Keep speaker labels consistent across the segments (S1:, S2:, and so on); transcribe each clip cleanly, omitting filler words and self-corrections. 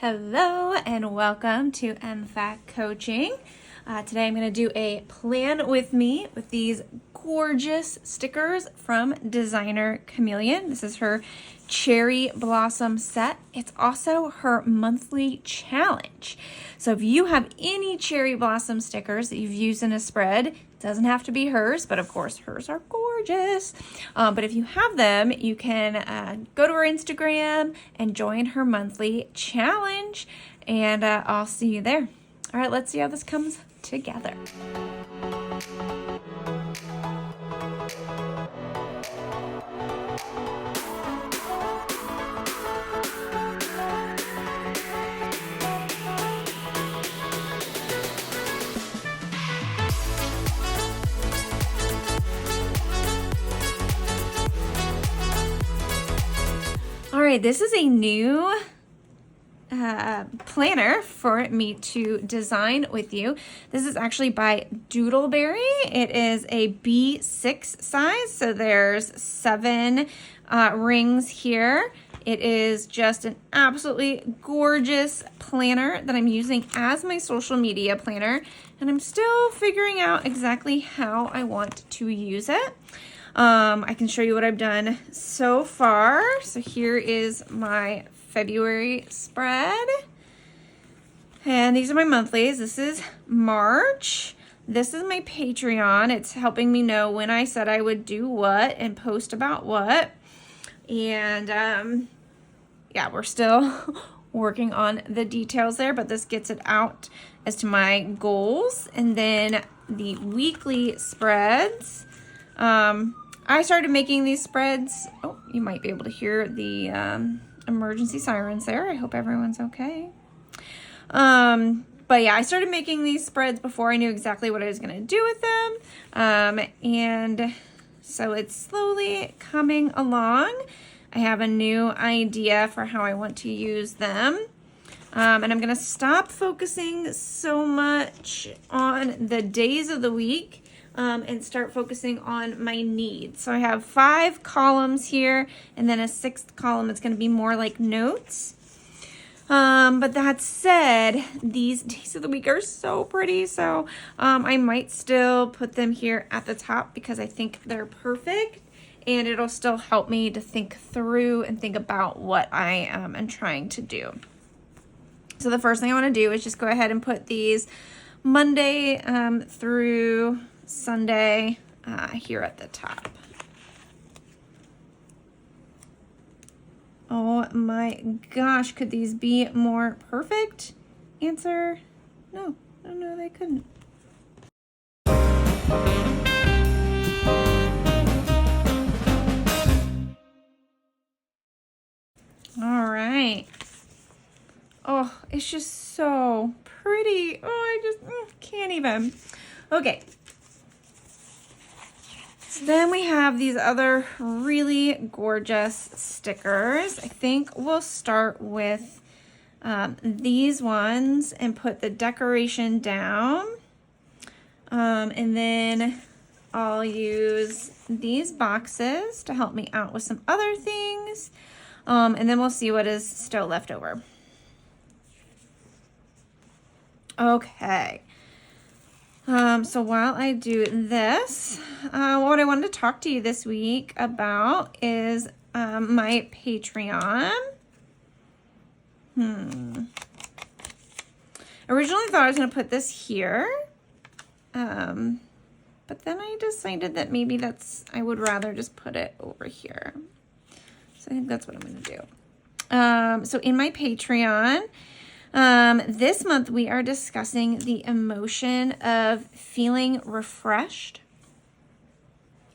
S1: Hello and welcome to MFAC Coaching. Today I'm going to do a plan with me with these gorgeous stickers from designer Chameleon. This is her cherry blossom set. It's also her monthly challenge. So if you have any cherry blossom stickers that you've used in a spread, it doesn't have to be hers, but of course hers are gorgeous. But if you have them, you can go to her Instagram and join her monthly challenge, and I'll see you there. All right, let's see how this comes together. All right, this is a new planner for me to design with you. This is actually by Doodleberry. It is a B6 size, so there's 7 rings here. It is just an absolutely gorgeous planner that I'm using as my social media planner, and I'm still figuring out exactly how I want to use it. I can show you what I've done so far. So here is my February spread, and these are my monthlies. This is March. This is my Patreon. It's helping me know when I said I would do what and post about what. And yeah, we're still working on the details there, but this gets it out as to my goals. And then the weekly spreads. I started making these spreads. Oh, you might be able to hear the emergency sirens there. I hope everyone's okay. But yeah, I started making these spreads before I knew exactly what I was going to do with them. And so it's slowly coming along. I have a new idea for how I want to use them. And I'm going to stop focusing so much on the days of the week and start focusing on my needs. So I have 5 columns here, and then a 6th column is going to be more like notes. But that said, these days of the week are so pretty, so I might still put them here at the top because I think they're perfect, and it'll still help me to think through and think about what I am trying to do. So the first thing I want to do is just go ahead and put these Monday through Sunday here at the top. Oh my gosh, could these be more perfect? Answer, no, they couldn't. All right. Oh, it's just so pretty. Oh, I just can't even. Okay. So then we have these other really gorgeous stickers. I think we'll start with these ones and put the decoration down. And then I'll use these boxes to help me out with some other things. And then we'll see what is still left over. Okay. So while I do this, what I wanted to talk to you this week about is my Patreon. Originally thought I was going to put this here, but then I decided that maybe I would rather just put it over here. So I think that's what I'm going to do. So in my Patreon, this month we are discussing the emotion of feeling refreshed.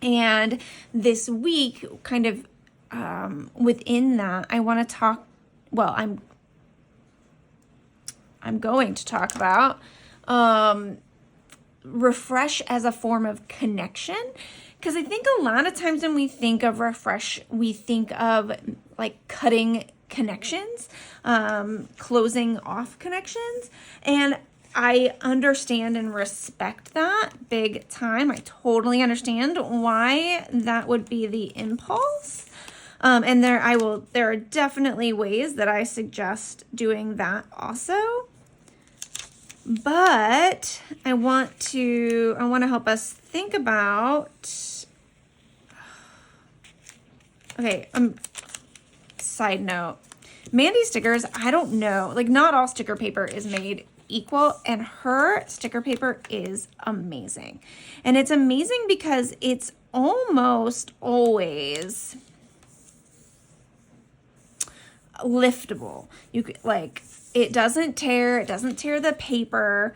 S1: And this week, kind of within that, I want to talk, well, I'm going to talk about refresh as a form of connection. Because I think a lot of times when we think of refresh, we think of like cutting connections, closing off connections. And I understand and respect that big time. I totally understand why that would be the impulse. And there are definitely ways that I suggest doing that also. But I want to help us think about, okay, side note, Mandy's stickers, I don't know, like not all sticker paper is made equal, and her sticker paper is amazing. And it's amazing because it's almost always liftable. You could, like, it doesn't tear the paper.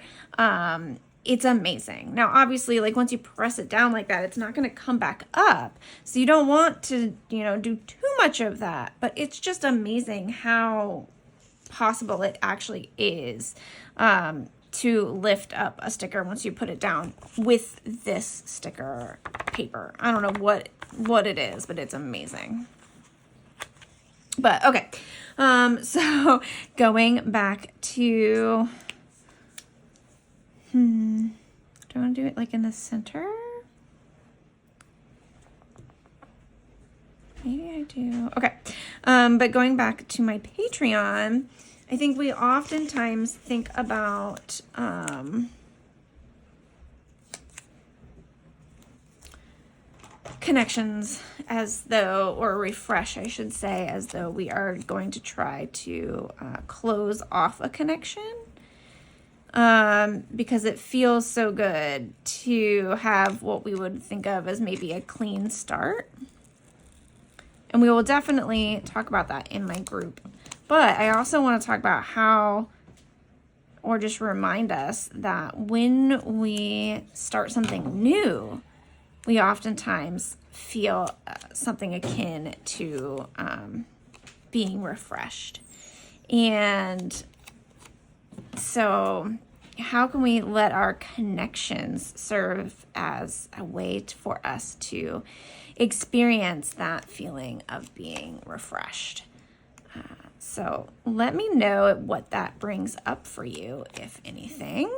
S1: It's amazing. Now, obviously, like once you press it down like that, it's not going to come back up. So you don't want to, do too much of that, but it's just amazing how possible it actually is to lift up a sticker once you put it down with this sticker paper. I don't know what it is, but it's amazing. But okay, so going back to, do I want to do it like in the center? Maybe I do. Okay, but going back to my Patreon, I think we oftentimes think about connections as though, or refresh, I should say, as though we are going to try to close off a connection, because it feels so good to have what we would think of as maybe a clean start. And we will definitely talk about that in my group. But I also want to talk about how, or just remind us that when we start something new, we oftentimes feel something akin to being refreshed. And so how can we let our connections serve as a way for us to experience that feeling of being refreshed? So let me know what that brings up for you, if anything.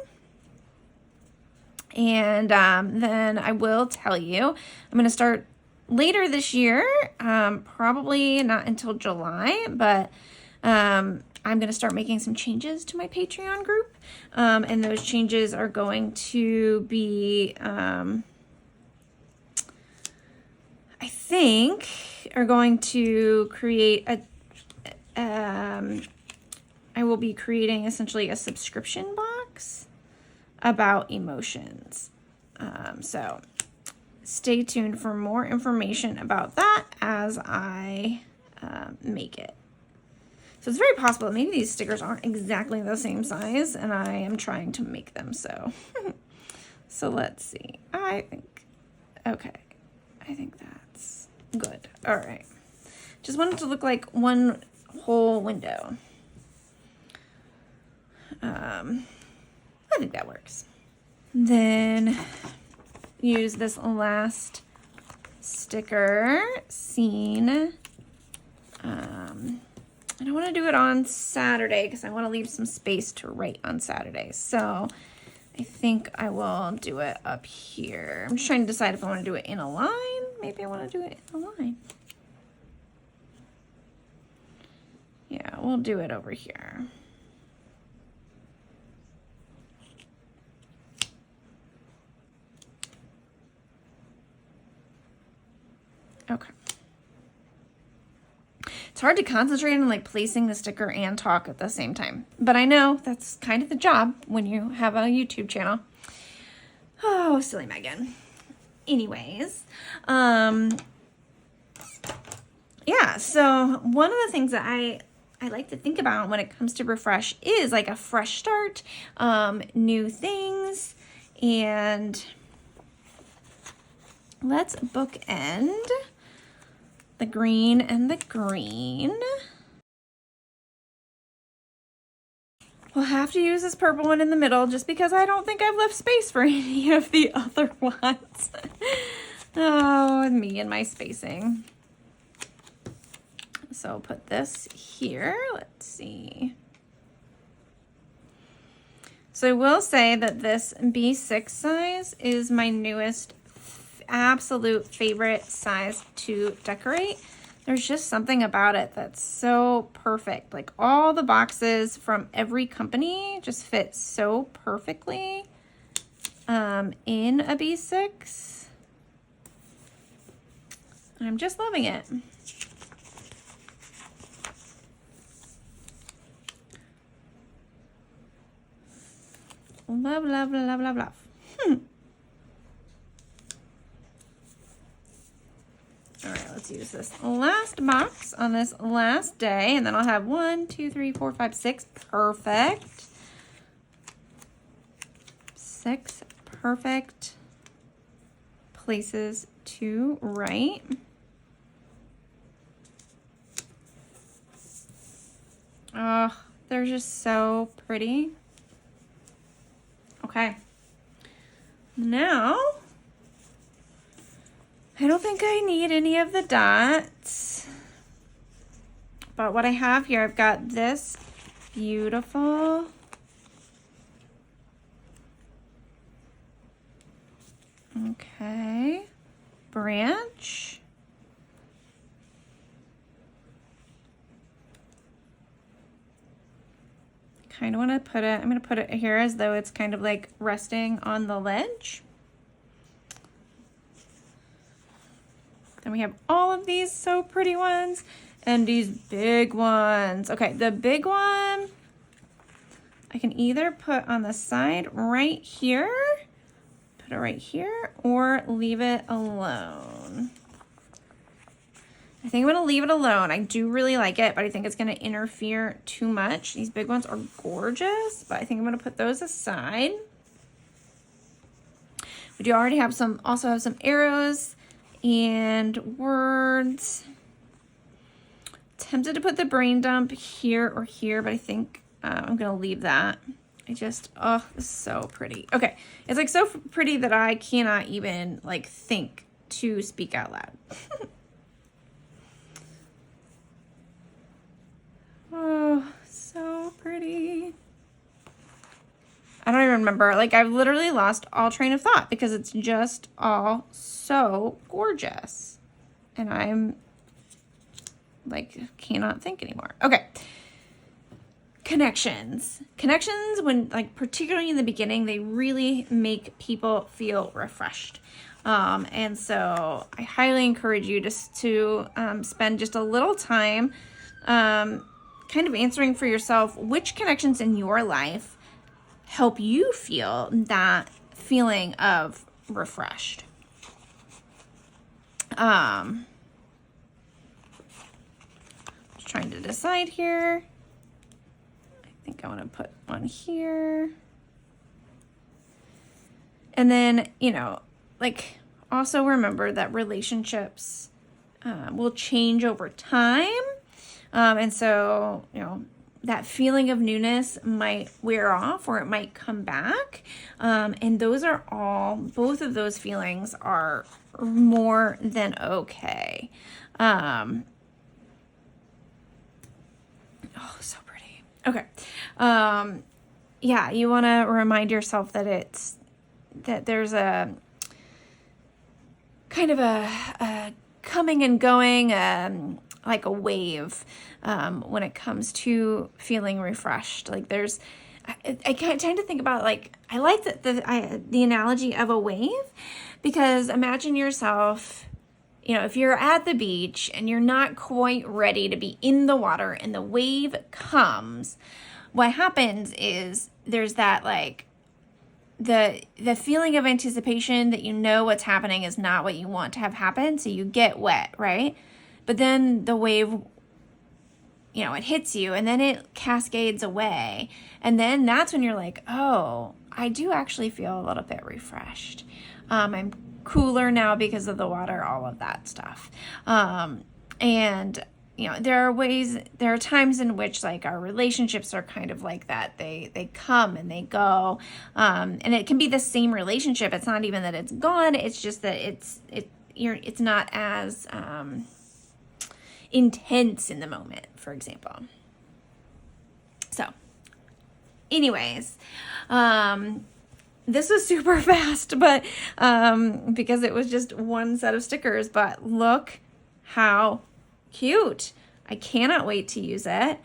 S1: And then I will tell you, I'm going to start later this year, probably not until July, but I'm going to start making some changes to my Patreon group. And those changes are going to be, I think, are going to create I will be creating essentially a subscription box about emotions. So stay tuned for more information about that as I make it. So it's very possible maybe these stickers aren't exactly the same size and I am trying to make them so. So let's see. I think that's good. All right. Just want it to look like one whole window. I think that works. Then use this last sticker, scene. I don't want to do it on Saturday because I want to leave some space to write on Saturday. So I think I will do it up here. I'm just trying to decide if I want to do it in a line. Maybe I want to do it in a line. Yeah, we'll do it over here. Okay. It's hard to concentrate on like placing the sticker and talk at the same time. But I know that's kind of the job when you have a YouTube channel. Oh, silly Megan. Anyways, yeah, so one of the things that I like to think about when it comes to refresh is like a fresh start, new things, and let's bookend the green and the green. We'll have to use this purple one in the middle just because I don't think I've left space for any of the other ones. Oh, me and my spacing. So I'll put this here. Let's see. So I will say that this B6 size is my newest absolute favorite size to decorate. There's just something about it that's so perfect. Like all the boxes from every company just fit so perfectly in a B6. I'm just loving it. Love, love, love, love, love. All right, let's use this last box on this last day, and then I'll have 1, 2, 3, 4, 5, 6. Perfect. 6 perfect places to write. Oh, they're just so pretty. Okay. Now, I don't think I need any of the dots. But what I have here, I've got this beautiful branch. Kind of want to put it, I'm going to put it here as though it's kind of like resting on the ledge. Then we have all of these so pretty ones and these big ones. Okay, the big one I can either put on the side right here, put it right here, or leave it alone. I think I'm going to leave it alone. I do really like it, but I think it's going to interfere too much. These big ones are gorgeous, but I think I'm going to put those aside. We do already have also have some arrows and words. Tempted to put the brain dump here or here, but I think I'm going to leave that. Oh, this is so pretty. Okay, it's like so pretty that I cannot even like think to speak out loud. Oh, so pretty. I don't even remember. Like, I've literally lost all train of thought because it's just all so gorgeous. And I'm, like, cannot think anymore. Okay. Connections. Connections, when, like, particularly in the beginning, they really make people feel refreshed. And so I highly encourage you just to spend just a little time kind of answering for yourself which connections in your life help you feel that feeling of refreshed. Just trying to decide here. I think I want to put one here. And then, you know, like, also remember that relationships will change over time. And so, you know, that feeling of newness might wear off or it might come back. And both of those feelings are more than okay. Oh, so pretty. Okay. Yeah, you want to remind yourself that there's a kind of a coming and going, like a wave, when it comes to feeling refreshed. Like I tend to think about, like, I like the analogy of a wave, because imagine yourself, you know, if you're at the beach and you're not quite ready to be in the water and the wave comes, what happens is there's that, like, the feeling of anticipation that you know what's happening is not what you want to have happen, so you get wet, right? But then the wave, you know, it hits you and then it cascades away. And then that's when you're like, oh, I do actually feel a little bit refreshed. I'm cooler now because of the water, all of that stuff. And, you know, there are times in which, like, our relationships are kind of like that. They come and they go. And it can be the same relationship. It's not even that it's gone. It's just that it's not as intense in the moment, for example. So anyways, this was super fast, but because it was just one set of stickers, but look how cute. I cannot wait to use it.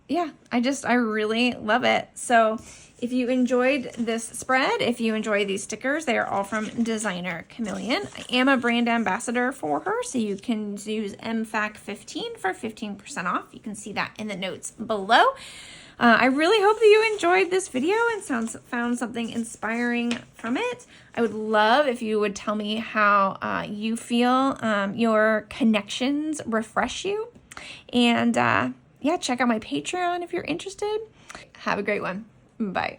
S1: Yeah, I really love it. So if you enjoyed this spread, if you enjoy these stickers, they are all from designer Chameleon. I am a brand ambassador for her, so you can use MFAC15 for 15% off. You can see that in the notes below. I really hope that you enjoyed this video and found something inspiring from it. I would love if you would tell me how you feel your connections refresh you. And yeah, check out my Patreon if you're interested. Have a great one. Bye.